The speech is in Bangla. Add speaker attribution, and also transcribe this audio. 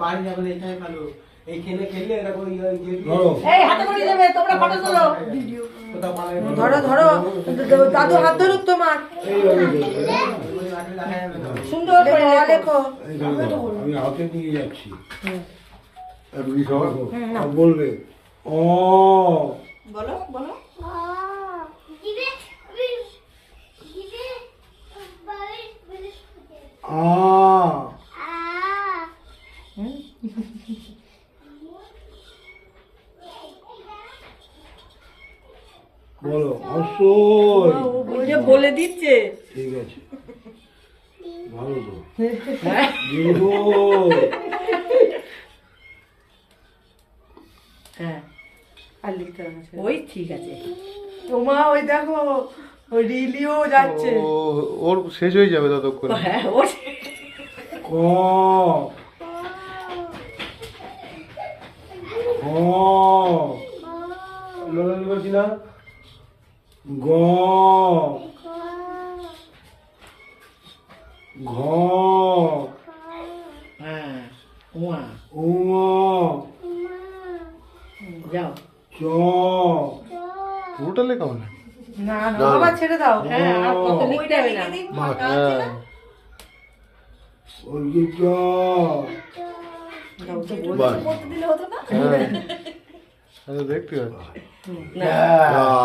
Speaker 1: বাড়ি যাবে এখানে ভালো এই খেললে এরকম
Speaker 2: ধরো ধরো দাদু হাত ধরুক তোমার সুন্দর করে লেখো।
Speaker 3: আমি হাতে নিয়ে যাচ্ছি বলবে ও
Speaker 2: বলো বলো
Speaker 3: আ বলো অবশ্যই
Speaker 2: ওইটা বলে দিচ্ছে।
Speaker 3: ঠিক আছে ভালো তো
Speaker 2: হ্যাঁ আর লিখতে হবে ওই ঠিক আছে তোমা ওই দেখো ওই রিলিও যাচ্ছে
Speaker 4: ওর শেষ হয়ে যাবে ততক্ষণ।
Speaker 2: হ্যাঁ ওর
Speaker 3: ক খ
Speaker 1: লড়াই করছি না
Speaker 3: গ ঘ
Speaker 2: হ্যাঁ উমা
Speaker 3: উ
Speaker 2: যাও
Speaker 3: চ
Speaker 4: পুরোটা লেখা মানে
Speaker 2: না না বাবা ছেড়ে দাও হ্যাঁ আর কত লিখতে হবে না
Speaker 4: হ্যাঁ
Speaker 3: ওই যে চ
Speaker 2: দাও তো বলতে দিলে হতো না
Speaker 4: হ্যাঁ দেখতে পাচ্ছি
Speaker 2: না